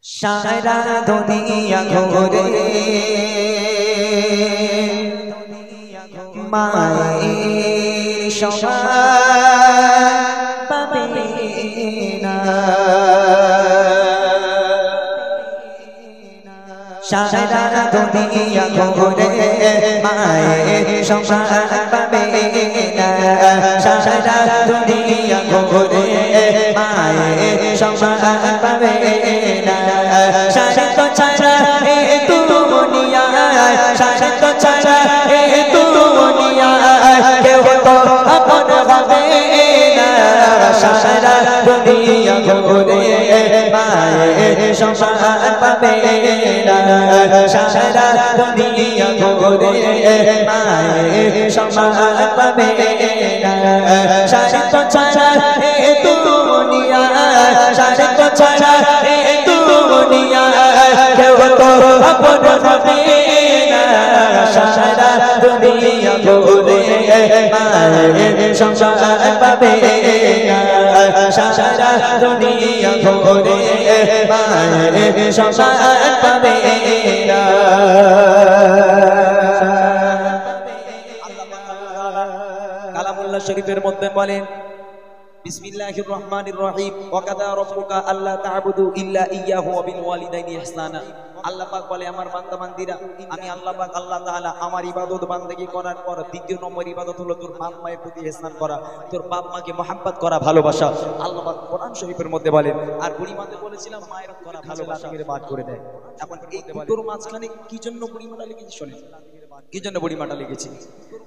সারা দুনিয়া ঘুরে মায়ের সমান পাবে না। সারা দুনিয়া ঘুরে মায়ের সমান পাবে না। সারা দুনিয়া ঘুরে মায়ের সমান পাবে না। সারা ছাড়া এ দুনিয়া, সারা ছাড়া এ দুনিয়া কেউ তো আপন হবে না। সারা দুনিয়া ঘুরে মায়ের সমান পাবে না। সারা দুনিয়া ঘুরে মায়ের সমান পাবে না। সারা ছাড়া এ দুনিয়া, সারা ছাড়া এ দুনিয়া কেউ তো আপন হবে না। সারা দুনিয়া ঘুরে মায়ের সমান পাবে না। সারা দুনিয়া ঘুরে মায়ের সমান পাবে না। কালামুল্লাহ শরীফের মধ্যে বলেন বিসমিল্লাহির রহমানির রহিম ওয়া কাদা রাব্বুকা আল্লা তা'বুদু ইল্লা ইয়্যাহু ওয়া বিল ওয়ালিদাইনি ইহসানা। আল্লাহ পাক বলে আমার বান্দা বান্দীরা, আমি আল্লাহ পাক আল্লাহ তাআলা আমার ইবাদত বান্দেগি করার পর দ্বিতীয় নম্বর ইবাদত হলো তোর বাপ মায়ের প্রতি ইহসান করা, তোর বাপ মাকে মহব্বত করা, ভালোবাসা। আল্লাহ পাক কোরআন শরীফের মধ্যে বলেন। আর বুড়িমাতে বলেছিলাম মায়ের করা ভালোবাসা মেরে বাদ করে দেয়। এখন এই তোর মাঝখানে কি জন্য বুড়িমাটা লিখেছি শোনেন, কি জন্য বুড়িমাটা লিখেছি?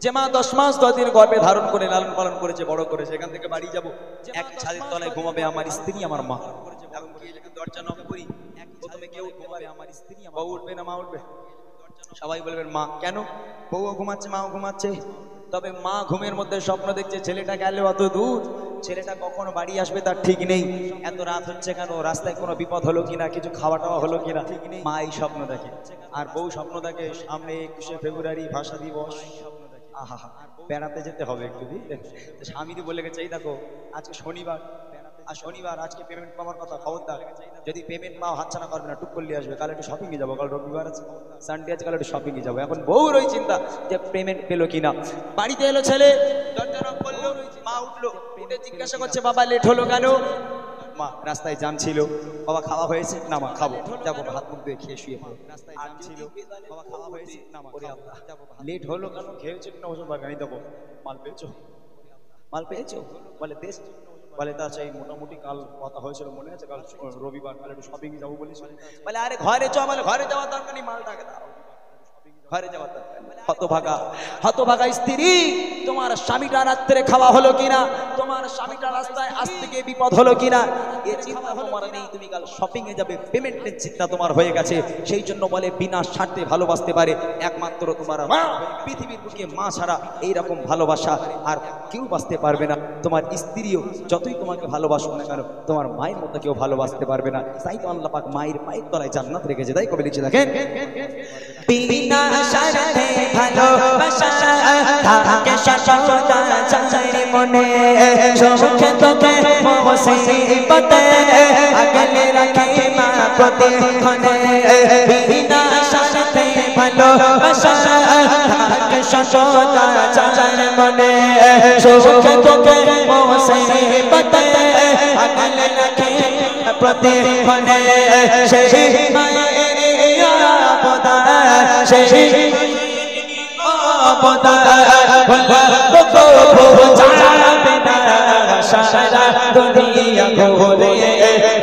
যে মা 10 মাস 10 দিন গর্ভে ধারণ করে লালন পালন করেছে, বড় করেছে, এখান থেকে বাড়ি যাব, এক ছাদের তলায় ঘুমাবে আমার স্ত্রী আমার মা। এখন কি দরজা নক করি, প্রথমে কেউ ঘুমাবে আমার স্ত্রী, বউ উঠবে না মা উঠবে? সবাই বলবেন মা। কেন? বউও ঘুমাচ্ছে মাও ঘুমাচ্ছে। তবে মা ঘুমের মধ্যে স্বপ্ন দেখছে ছেলেটা গেল অত দূর, ছেলেটা কখনো বাড়ি আসবে তার ঠিক নেই, এত রাত হচ্ছে কেন, রাস্তায় কোনো বিপদ হলো কিনা, কিছু খাওয়া টাওয়া হলো কিনা, মা এই স্বপ্ন দেখে। আর বউ স্বপ্ন দেখে সামনে 21শে ফেব্রুয়ারি ভাষা দিবস, আহা বেড়াতে যেতে হবে একটু, বুঝলেন? স্বামীকে বলে গেছে এই দেখো আজকে শনিবার, আর শনিবার আজকে পেমেন্ট পাওয়ার কথা, খবরদার যদি পেমেন্ট পাও হাতছাড়া করবে না, টুক করলে আসবে, কাল একটু শপিংয়ে যাবো, কাল রবিবার আছে, সানডে আছে, কাল একটু শপিংয়ে যাবো। এখন বউর ওই চিন্তা যে পেমেন্ট পেলো কিনা। বাড়িতে এলো ছেলে, দরজা নক করলো, মা উঠলো, উঠে জিজ্ঞাসা করছে বাবা লেট হলো কেন? মা রাস্তায় জ্যাম ছিল। বাবা খাওয়া হয়েছে? না মা খাবো। যাবো হাত মুখ দিয়ে খেয়ে শুয়ে পড়ো। রাস্তায় জ্যাম ছিল, বাবা খাওয়া হয়েছে? না মা খাবো। লেট হলো কেন? খেয়েছো কিনা ওসব বাগানি দেবো। মাল পেয়েছো? মাল পেয়েছো? বলে দেশ, বলে তা চাই মোটামুটি কাল কথা হয়েছিল মনে আছে, কাল রবিবার, কাল একটু শপিং যাবো বলিস। বলে আরে ঘরে চ, বলে ঘরে যাওয়ার দরকার নেই, মালটাকে দাও, ঘরে যাওয়ার দরকার। হতভাগা, হতভাগা স্ত্রী, তোমার স্বামীটা রাত্রে খাওয়া হলো কিনা, তোমার স্বামীটা রাস্তায় আসতে গিয়ে বিপদ হলো কিনা, এই চিন্তা তোমার নেই। তুমি কাল শপিং এ যাবে, পেমেন্টের চিন্তা তোমার হয়ে গেছে। সেই জন্য বলে বিনা স্বার্থে ভালোবাসতে পারে একমাত্র তোমার মা। পৃথিবীর বুকে মা ছাড়া এইরকম ভালোবাসা আর কেউ বাঁচতে পারবে না। তোমার স্ত্রীও যতই তোমাকে ভালোবাসুক না কেন, তোমার মায়ের মতো কেউ ভালোবাসতে পারবে না। তাই তো আল্লাহ পাক মায়ের পায়ের তলায় জান্নাত রেখেছে। তাই কবে লিখে দেখেন, বিনা স্বার্থে ভালোবাসা থাকে সদা চাই মনে, সুখে দুঃখে মুসিবতে আগলে রাখে মা প্রতিক্ষণে। বিনা স্বার্থে ভালোবাসা থাকে সদা চাই মনে, সুখে দুঃখে মুসিবতে আগলে রাখে প্রতিক্ষণে। সেই মায়ের সেই সারা দুনিয়া ঘুরে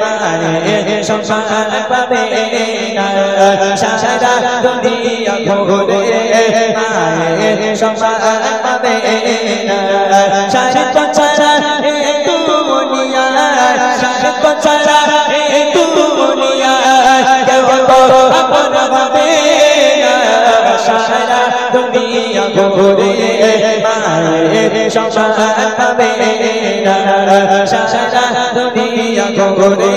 মায়ের সমান পাবে না। সারা দুনিয়া ঘুরে মায়ের সমান পাবে না। সারা ছাড়া এই দুনিয়া, সারা ছাড়া এই দুনিয়া কেউ তো আপন হবে না। সারা দুনিয়া ঘুরে মায়ের সমান পাবে না। সারা দুনিয়া ঘুরে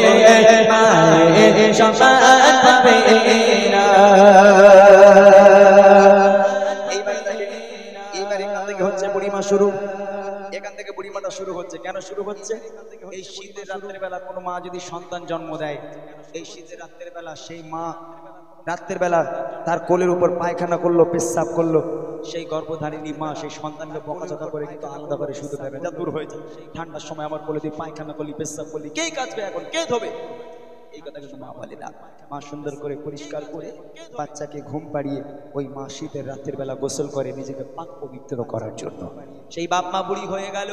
মায়ের সমান পাবে না। এইবার এখান থেকে হচ্ছে বুড়িমা শুরু, এখান থেকে বুড়িমাটা শুরু হচ্ছে। কেন শুরু হচ্ছে? এই শীতের রাতের বেলা কোনো মা যদি সন্তান জন্ম দেয়, এই শীতের রাতের বেলা সেই মা রাতের বেলা তার কোলের উপর পায়খানা করলো, পেশাব করলো, সেই গর্ভধারিণী মা সেই সন্তানকে বকাঝকা করে কিন্তু আলাদা করে শুতে দেবে, যা দূর হয়ে যায়। ঠান্ডার সময় আমার কোলে দিয়ে পায়খানা করলি, পেশাব করলি, কে কাচবে এখন, কে ধোবে? এই কথা কিন্তু মা বলে না। মা সুন্দর করে পরিষ্কার করে বাচ্চাকে ঘুম পাড়িয়ে ওই মা শীতের রাতের বেলা গোসল করে নিজেকে পাক পবিত্র করার জন্য। সেই বাপ মা বুড়ি হয়ে গেল,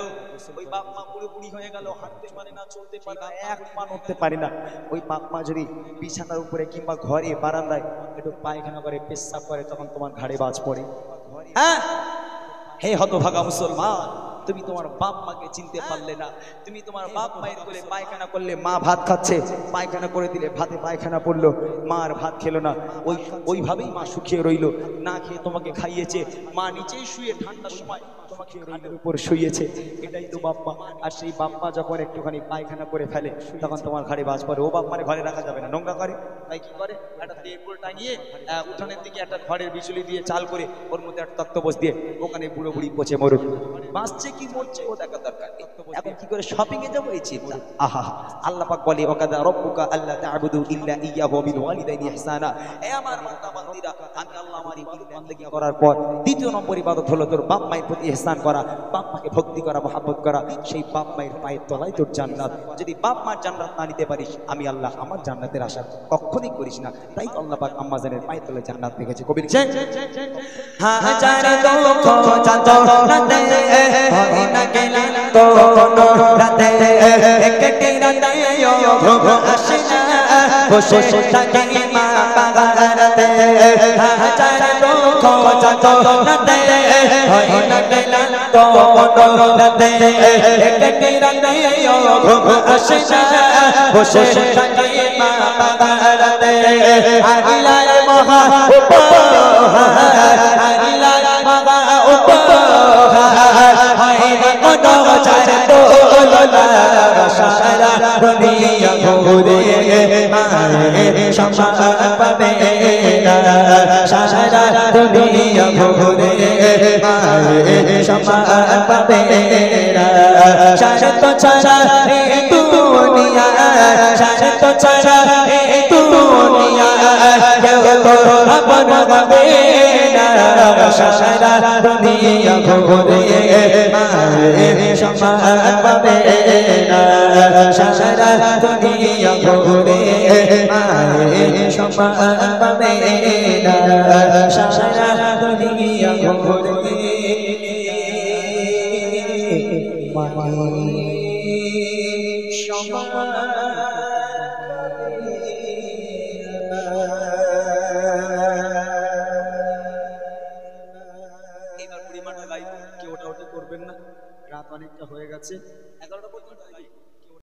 ওই বাপ মা বুড়ি হয়ে গেল, হাঁটতে পারে না, চলতে পারে না, এক পা নড়তে পারে না। ওই বাপ মা যদি বিছানার উপরে কিংবা ঘরে বারান্দায় একটু পায়খানা করে, পেশাব করে, তখন তোমার ঘাড়ে বাজ পড়ে। হ্যাঁ, হে হতভাগা মুসলমান, তুমি তোমার বাপ মাকে চিনতে পারলে না। তুমি তোমার বাপ মায়ের কোলে পায়খানা করলে, মা ভাত খাচ্ছে, পায়খানা করে দিলে, ভাতে পায়খানা পড়লো, মা আর ভাত খেলো না, ওইভাবেই মা শুকিয়ে রইলো, না খেয়ে তোমাকে খাইয়েছে। মা নিচেই শুয়ে ঠান্ডার সময় তোমাকে খাটের উপর শুইয়েছে, এটাই তো বাপ মা। আর সেই বাপ মা যখন একটুখানি পায়খানা করে ফেলে, তখন তোমার ঘাড়ে বাজ পড়ে। ও বাপ মারে ঘরে রাখা যাবে না, নোংরা করে। তাই কি করে, একটা তেরপোল টাঙিয়ে উঠানের দিকে একটা ঘরের বিচুলি দিয়ে চাল করে ওর মধ্যে একটা তক্তপোষ দিয়ে ওখানে বুড়ো বুড়ি পচে মরুক, বাঁচছে কি মরছে ও দেখা দরকার নেই। এখন কি করে শপিং এ যাবো এই চিন্তা। আহা, আল্লাহ পাক বলে ওয়াকাদা রাব্বুকা আল্লা তা'বুদু ইল্লা ইয়্যাহু ওয়া বিল ওয়ালিদাইনি ইহসানা। এ আমার বান্দা বান্দীরা, আমি আল্লাহ আমার ইবাদত বন্দেগী করার পর দ্বিতীয় নম্বর ইবাদত হলো তোর বাপ মায়ের প্রতি ইহসান করা, বাপ মাকে ভক্তি করা, মহব্বত করা। সেই বাপ মায়ের পায়ের তলায় তোর জান্নাত। যদি বাপ মার জান্নাত না নিতে পারিস, আমি আল্লাহ আমার জান্নাতের আশা কখনোই করিস না। তাই আল্লাহ পাক আম্মা জানের পায়ের তলায় জান্নাত রেখেছে। কবি লিখছে, হাজার দুঃখ যন্ত্রণাতে হয় না গেলাম কোনো রাতে, একটি রাতে ঘুম আসে না, বসে থাকি মা বাগানতে। হাজার দুঃখ যন্ত্রণাতে হয় না গেলাম কোনো রাতে, একটি রাতে ঘুম আসে না, বসে থাকি মা বাগানতে। আল্লাহ মহা উপহার, আল্লাহ মহা উপহার, হয় না কোনো চার দোলনা, সারা দুনিয়া ঘুরে মায়ের সম্মান পাবে না, সারা দুনিয়া ঘুরে মায়ের সম্মান পাবে না। শরত ছাড়া এই দুনিয়া, শরত ছাড়া এই দুনিয়া কেউ আপন হবে না, সারা দুনিয়া ঘুরে মায়ের সম্মান পাবে না, সারা দুনিয়া ঘুরে মায়ের সম্মান পাবে না, সারা দুনিয়া ঘুরে মায়ের সম্মান। কেউ ওটা করবেন না, রাত অনেকটা হয়ে গেছে, 11টা পর্যন্ত।